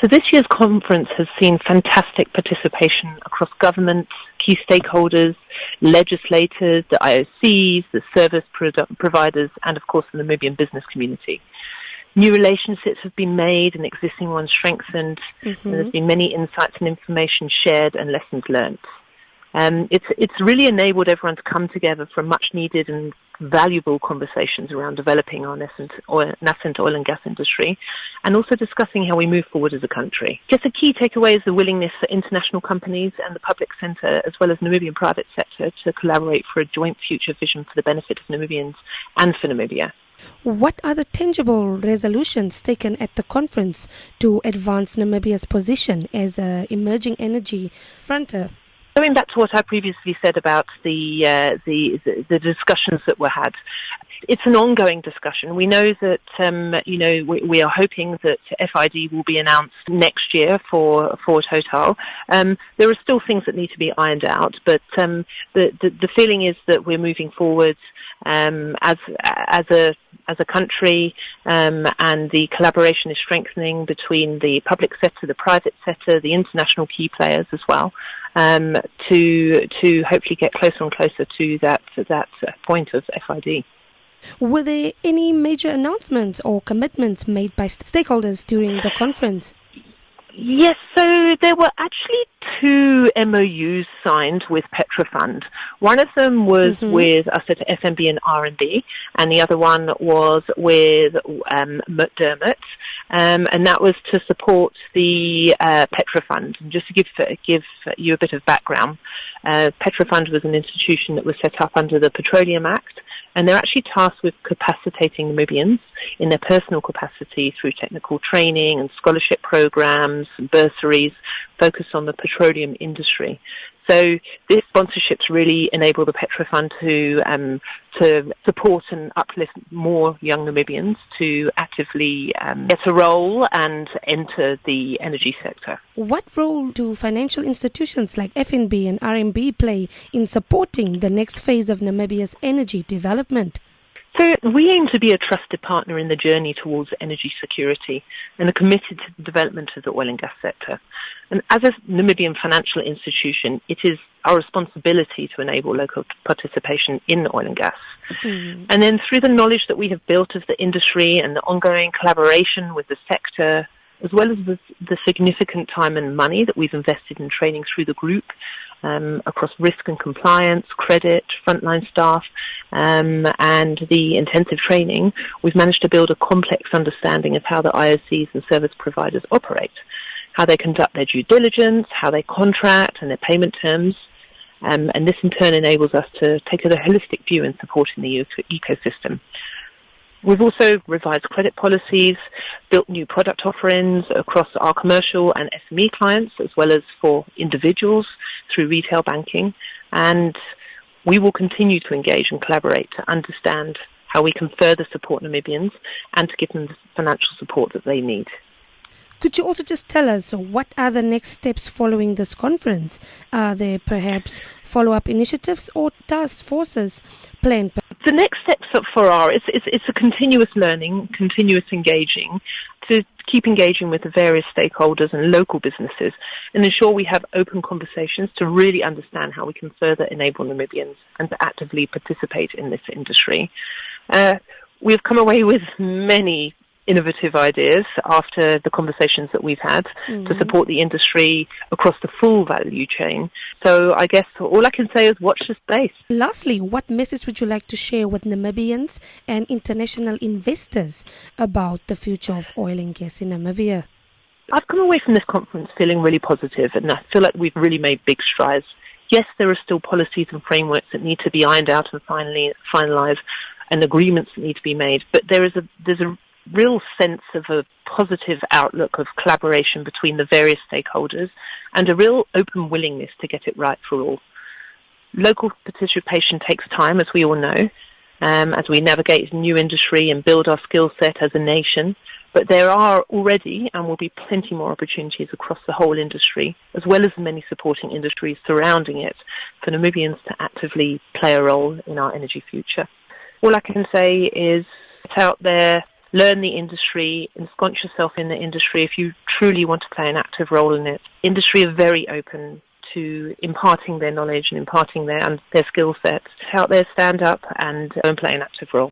So this year's conference has seen fantastic participation across government, key stakeholders, legislators, the IOCs, the service providers, and of course the Namibian business community. New relationships have been made and existing ones strengthened. And there's been many insights and information shared and lessons learned. It's really enabled everyone to come together for much needed and valuable conversations around developing our nascent oil and gas industry, and also discussing how we move forward as a country. Just a key takeaway is the willingness for international companies and the public sector, as well as Namibian private sector, to collaborate for a joint future vision for the benefit of Namibians and for Namibia. What are the tangible resolutions taken at the conference to advance Namibia's position as an emerging energy frontier? Going back to what I previously said about the discussions that were had, it's an ongoing discussion. We know that we are hoping that FID will be announced next year for Total. There are still things that need to be ironed out, but the feeling is that we're moving forward as a country, and the collaboration is strengthening between the public sector, the private sector, the international key players as well, to hopefully get closer and closer to that point of FID. Were there any major announcements or commitments made by stakeholders during the conference? Yes, so there were actually 2 MOUs signed with Petrofund. One of them was with us at FNB and R&D, and the other one was with McDermott, and that was to support the Petrofund. And just to give you a bit of background, Petrofund was an institution that was set up under the Petroleum Act, and they're actually tasked with capacitating Namibians in their personal capacity through technical training and scholarship programs and bursaries focused on the petroleum industry. So this sponsorships really enable the Petrofund to support and uplift more young Namibians to actively get a role and enter the energy sector. What role do financial institutions like FNB and RMB play in supporting the next phase of Namibia's energy development? So we aim to be a trusted partner in the journey towards energy security and are committed to the development of the oil and gas sector. And as a Namibian financial institution, it is our responsibility to enable local participation in oil and gas. And then through the knowledge that we have built of the industry and the ongoing collaboration with the sector, as well as the significant time and money that we've invested in training through the group, across risk and compliance, credit, frontline staff, and the intensive training, we've managed to build a complex understanding of how the IOCs and service providers operate, how they conduct their due diligence, how they contract and their payment terms. And this in turn enables us to take a holistic view in supporting the ecosystem. We've also revised credit policies, built new product offerings across our commercial and SME clients, as well as for individuals through retail banking. And we will continue to engage and collaborate to understand how we can further support Namibians and to give them the financial support that they need. Could you also just tell us what are the next steps following this conference? Are there perhaps follow-up initiatives or task forces planned? The next steps it's a continuous learning, continuous engaging, to keep engaging with the various stakeholders and local businesses and ensure we have open conversations to really understand how we can further enable Namibians and to actively participate in this industry. We've come away with many innovative ideas after the conversations that we've had to support the industry across the full value chain. So I guess all I can say is watch this space. Lastly, what message would you like to share with Namibians and international investors about the future of oil and gas in Namibia? I've come away from this conference feeling really positive, and I feel like we've really made big strides. Yes, there are still policies and frameworks that need to be ironed out and finally finalised, and agreements that need to be made, but there's a real sense of a positive outlook of collaboration between the various stakeholders and a real open willingness to get it right for all. Local participation takes time, as we all know, as we navigate a new industry and build our skill set as a nation, but there are already and will be plenty more opportunities across the whole industry, as well as the many supporting industries surrounding it, for Namibians to actively play a role in our energy future. All I can say is get out there, learn the industry, ensconce yourself in the industry if you truly want to play an active role in it. Industry are very open to imparting their knowledge and imparting their skill sets. Out there, stand up and play an active role.